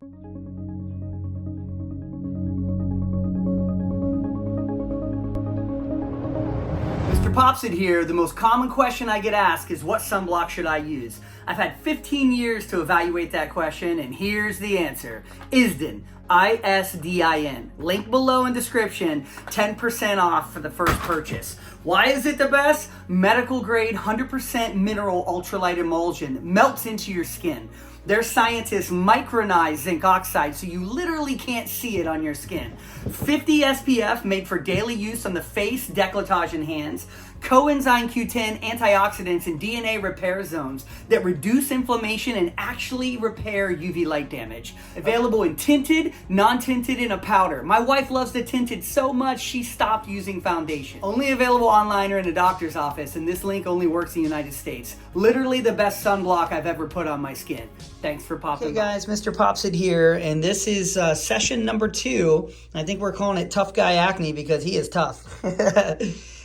MrPopZit here. The most common question I get asked is, what sunblock should I use? I've had 15 years to evaluate that question, and here's the answer. Isdin, I-S-D-I-N. Link below in description, 10% off for the first purchase. Why is it the best? Medical grade, 100% mineral ultralight emulsion, melts into your skin. Their scientists micronize zinc oxide so you literally can't see it on your skin. 50 SPF, made for daily use on the face, décolletage, and hands. Coenzyme Q10 antioxidants and DNA repair zones that reduce inflammation and actually repair UV light damage. Available in tinted, non-tinted, and a powder. My wife loves the tinted so much she stopped using foundation. Only available online or in a doctor's office, and this link only works in the United States. Literally the best sunblock I've ever put on my skin. Thanks for popping by. Hey guys, MrPopZit here, and this is session number 2. I think we're calling it Tough Guy Acne because he is tough.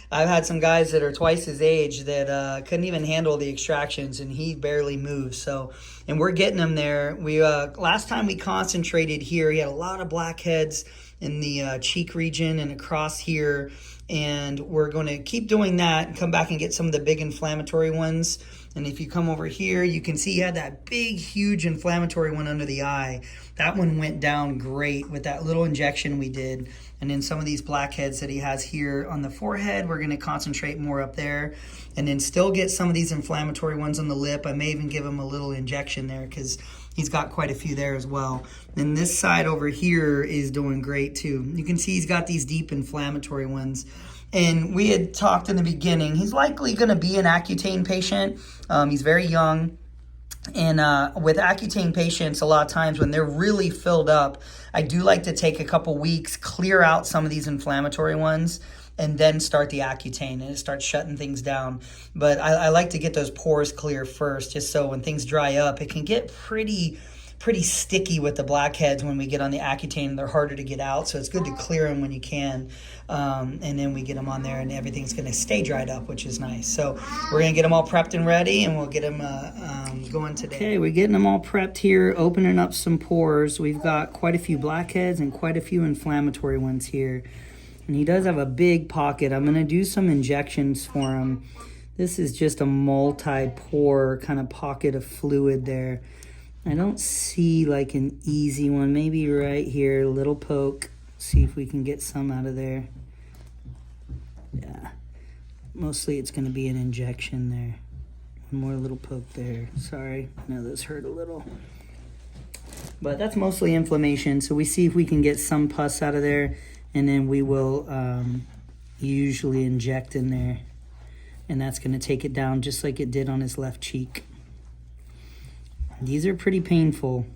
I've had some guys that are twice his age that couldn't even handle the extractions, and he barely moves. So, and we're getting him there. We last time we concentrated here, he had a lot of blackheads in the cheek region and across here, and we're going to keep doing that and come back and get some of the big inflammatory ones. And if you come over here, you can see he had that big, huge inflammatory one under the eye. That one went down great with that little injection we did. And then some of these blackheads that he has here on the forehead, we're going to concentrate more up there. And then still get some of these inflammatory ones on the lip. I may even give him a little injection there because he's got quite a few there as well. And this side over here is doing great too. You can see he's got these deep inflammatory ones. And we had talked in the beginning, he's likely going to be an Accutane patient. He's very young. And with Accutane patients, a lot of times when they're really filled up, I do like to take a couple weeks, clear out some of these inflammatory ones, and then start the Accutane, and it starts shutting things down. But I like to get those pores clear first, just so when things dry up, it can get pretty sticky with the blackheads when we get on the Accutane. They're harder to get out, so it's good to clear them when you can. And then we get them on there, and everything's going to stay dried up, which is nice. So we're going to get them all prepped and ready, and we'll get them going today. Okay, we're getting them all prepped here, opening up some pores. We've got quite a few blackheads and quite a few inflammatory ones here. And he does have a big pocket. I'm going to do some injections for him. This is just a multi-pore kind of pocket of fluid there. I don't see like an easy one. Maybe right here, a little poke. See if we can get some out of there. Yeah, mostly it's going to be an injection there. One more little poke there. Sorry, I know this hurt a little. But that's mostly inflammation. So we see if we can get some pus out of there, and then we will usually inject in there. And that's going to take it down just like it did on his left cheek. These are pretty painful.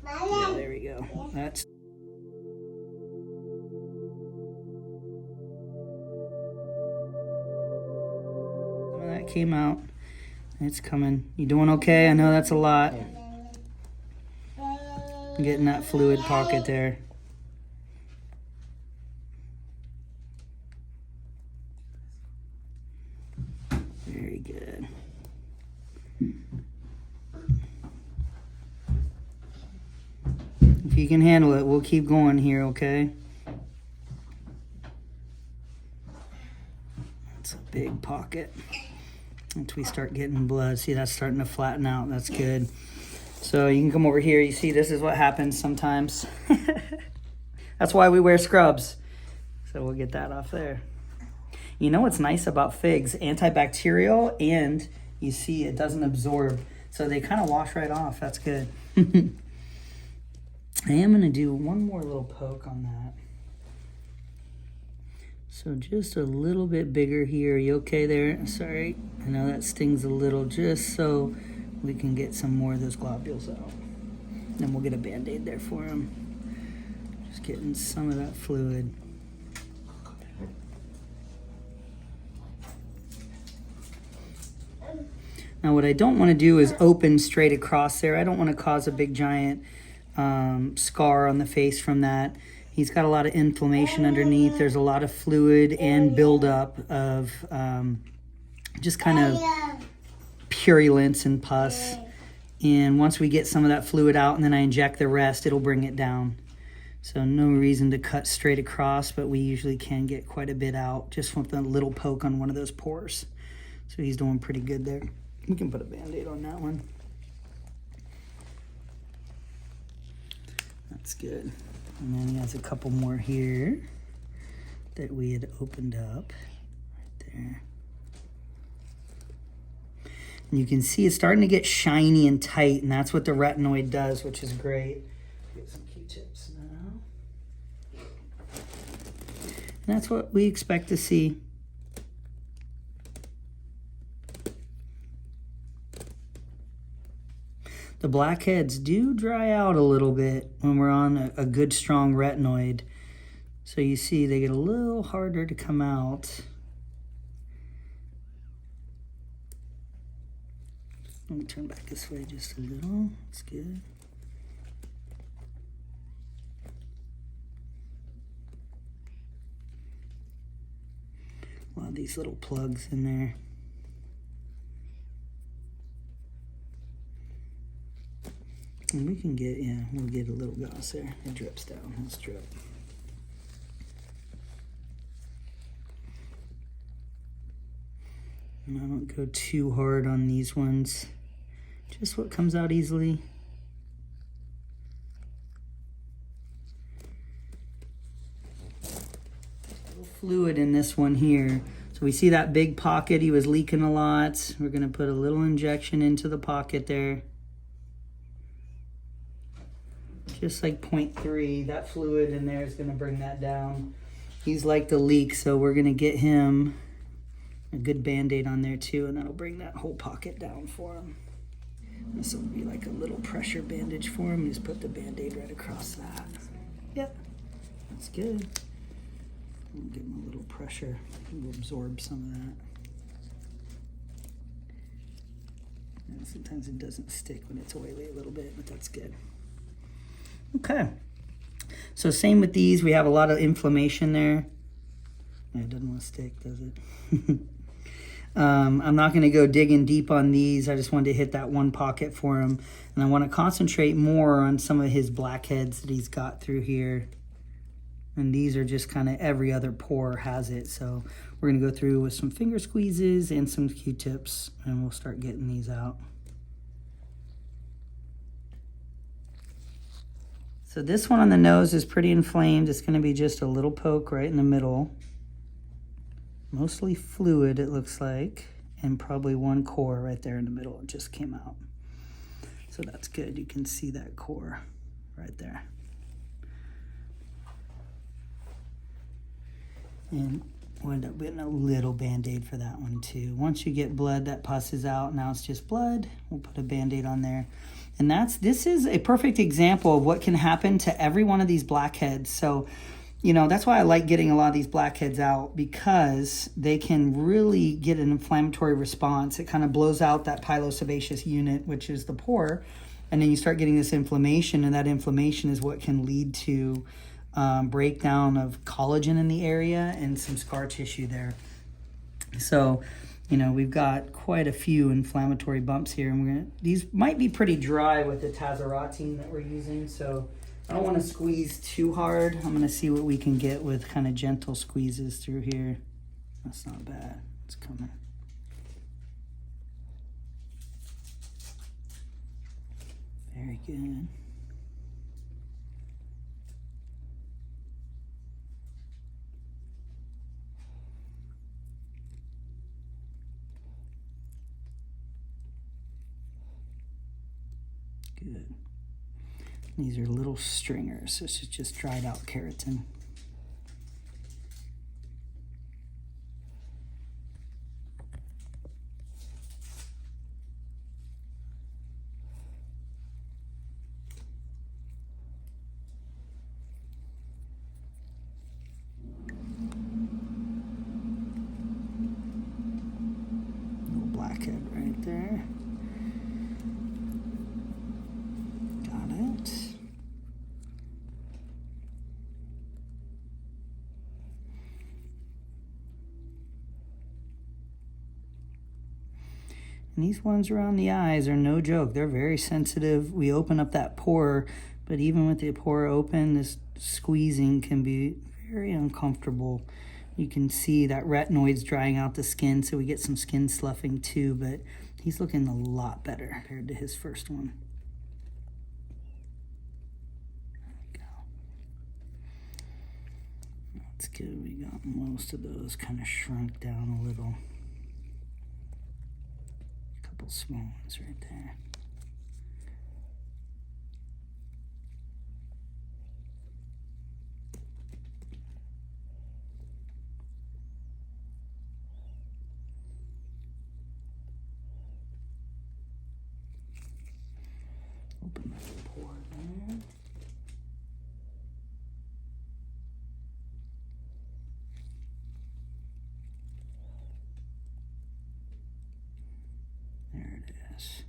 Yeah, there we go. That's some of that came out. It's coming. You doing okay? I know that's a lot. Getting that fluid pocket there. Very good. If you can handle it, we'll keep going here, okay? That's a big pocket. Once we start getting blood, see that's starting to flatten out. That's good. So you can come over here. You see this is what happens sometimes. That's why we wear scrubs. So we'll get that off there. You know what's nice about figs? Antibacterial, and you see it doesn't absorb. So they kind of wash right off. That's good. I am going to do one more little poke on that. So just a little bit bigger here. Are you okay there? Sorry. I know that stings a little, just so we can get some more of those globules out. Then we'll get a Band-Aid there for him. Just getting some of that fluid. Now what I don't want to do is open straight across there. I don't want to cause a big giant scar on the face from that. He's got a lot of inflammation underneath. There's a lot of fluid and buildup of just kind of purulence and pus. And once we get some of that fluid out and then I inject the rest, it'll bring it down. So no reason to cut straight across, but we usually can get quite a bit out just with a little poke on one of those pores. So he's doing pretty good there. We can put a Band-Aid on that one. That's good. And then he has a couple more here that we had opened up right there. And you can see it's starting to get shiny and tight, and that's what the retinoid does, which is great. Get some Q-tips now. And that's what we expect to see. The blackheads do dry out a little bit when we're on a good strong retinoid. So you see they get a little harder to come out. Let me turn back this way just a little. That's good. A lot of these little plugs in there. And we can get, yeah, we'll get a little gauze there. It drips down. Let's drip. And I don't go too hard on these ones. Just what comes out easily. A little fluid in this one here. So we see that big pocket. He was leaking a lot. We're going to put a little injection into the pocket there. Just like 0.3. That fluid in there is going to bring that down. He's like the leak, so we're going to get him a good Band-Aid on there too, and that'll bring that whole pocket down for him. This will be like a little pressure bandage for him. Just put the Band-Aid right across that. Yep, that's good. We'll give him a little pressure. We'll absorb some of that. And sometimes it doesn't stick when it's oily a little bit, but that's good. Okay, so same with these. We have a lot of inflammation there. Yeah, it doesn't want to stick, does it? I'm not going to go digging deep on these. I just wanted to hit that one pocket for him. And I want to concentrate more on some of his blackheads that he's got through here. And these are just kind of every other pore has it. So we're going to go through with some finger squeezes and some Q-tips, and we'll start getting these out. So this one on the nose is pretty inflamed. It's going to be just a little poke right in the middle. Mostly fluid, it looks like, and probably one core right there in the middle. It just came out. So that's good. You can see that core right there. And we'll end up getting a little Band-Aid for that one too. Once you get blood, that pus is out. Now it's just blood. We'll put a Band-Aid on there. And this is a perfect example of what can happen to every one of these blackheads. So, you know, that's why I like getting a lot of these blackheads out, because they can really get an inflammatory response. It kind of blows out that pilosebaceous unit, which is the pore, and then you start getting this inflammation, and that inflammation is what can lead to breakdown of collagen in the area and some scar tissue there. So, you know, we've got quite a few inflammatory bumps here, and these might be pretty dry with the tazarotene that we're using, so I don't want to squeeze too hard. I'm going to see what we can get with kind of gentle squeezes through here. That's not bad. It's coming. Very good. Good. These are little stringers. This is just dried out keratin. Little blackhead right there. And these ones around the eyes are no joke. They're very sensitive. We open up that pore, but even with the pore open, this squeezing can be very uncomfortable. You can see that retinoid's drying out the skin, so we get some skin sloughing too, but he's looking a lot better compared to his first one. That's good. We got most of those kind of shrunk down a little. A couple small ones right there. Open that pore there. There it is.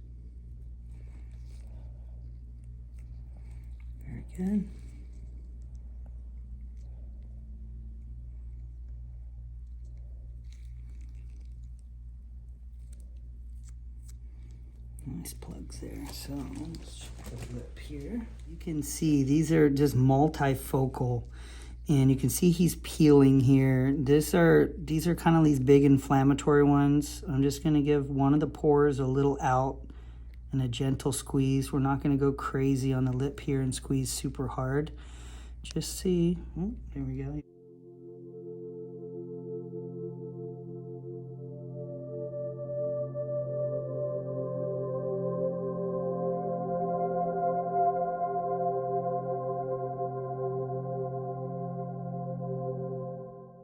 Very good. Nice plugs there. So let's check the lip here. You can see these are just multifocal, and you can see he's peeling here. These are kind of these big inflammatory ones. I'm just going to give one of the pores a little out and a gentle squeeze. We're not going to go crazy on the lip here and squeeze super hard. Just see. Oh, there we go.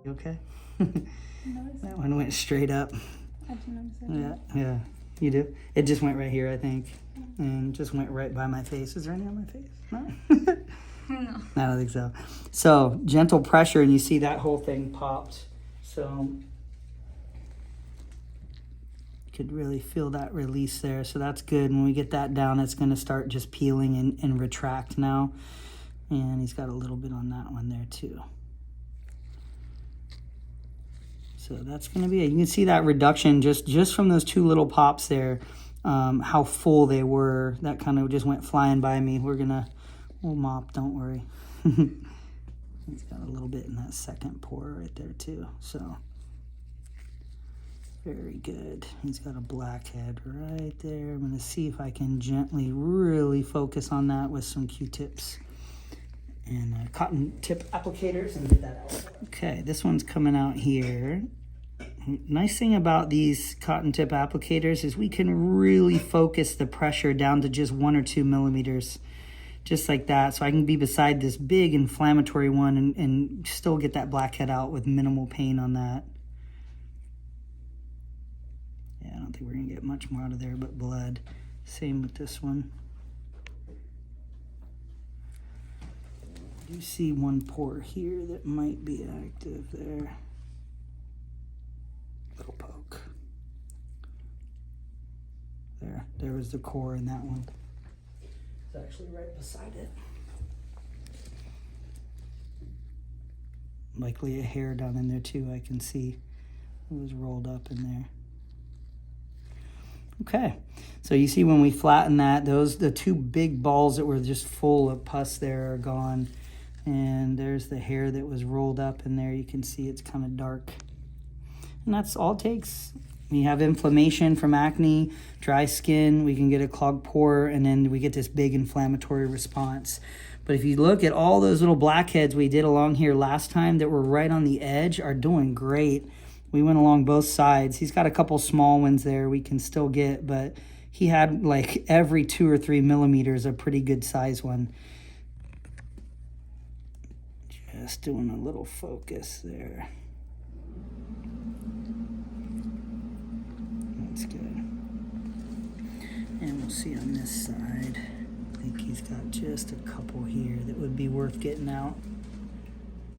You okay? That one went straight up. I didn't notice it. Yeah, you do. It just went right here, I think, and just went right by my face. Is there any on my face? No. No. I don't think so. So gentle pressure, and you see that whole thing popped. So you could really feel that release there. So that's good. When we get that down, it's going to start just peeling and retract now. And he's got a little bit on that one there too. So that's going to be it. You can see that reduction just from those two little pops there, how full they were. That kind of just went flying by me. We'll mop, don't worry. He's got a little bit in that second pore right there too. So very good. He's got a blackhead right there. I'm going to see if I can gently really focus on that with some Q-tips and cotton tip applicators and get that out. Okay, this one's coming out here. Nice thing about these cotton tip applicators is we can really focus the pressure down to just 1 or 2 millimeters, just like that. So I can be beside this big inflammatory one and still get that blackhead out with minimal pain on that. Yeah, I don't think we're gonna get much more out of there but blood. Same with this one. You see one pore here that might be active there. Little poke. There was the core in that one. It's actually right beside it. Likely a hair down in there too, I can see. It was rolled up in there. Okay, so you see when we flatten that, the two big balls that were just full of pus there are gone. And there's the hair that was rolled up in there. You can see it's kind of dark. And that's all it takes. We have inflammation from acne, dry skin, we can get a clogged pore, and then we get this big inflammatory response. But if you look at all those little blackheads we did along here last time that were right on the edge are doing great. We went along both sides. He's got a couple small ones there we can still get, but he had like every 2 or 3 millimeters a pretty good size one. Just doing a little focus there. That's good. And we'll see on this side. I think he's got just a couple here that would be worth getting out.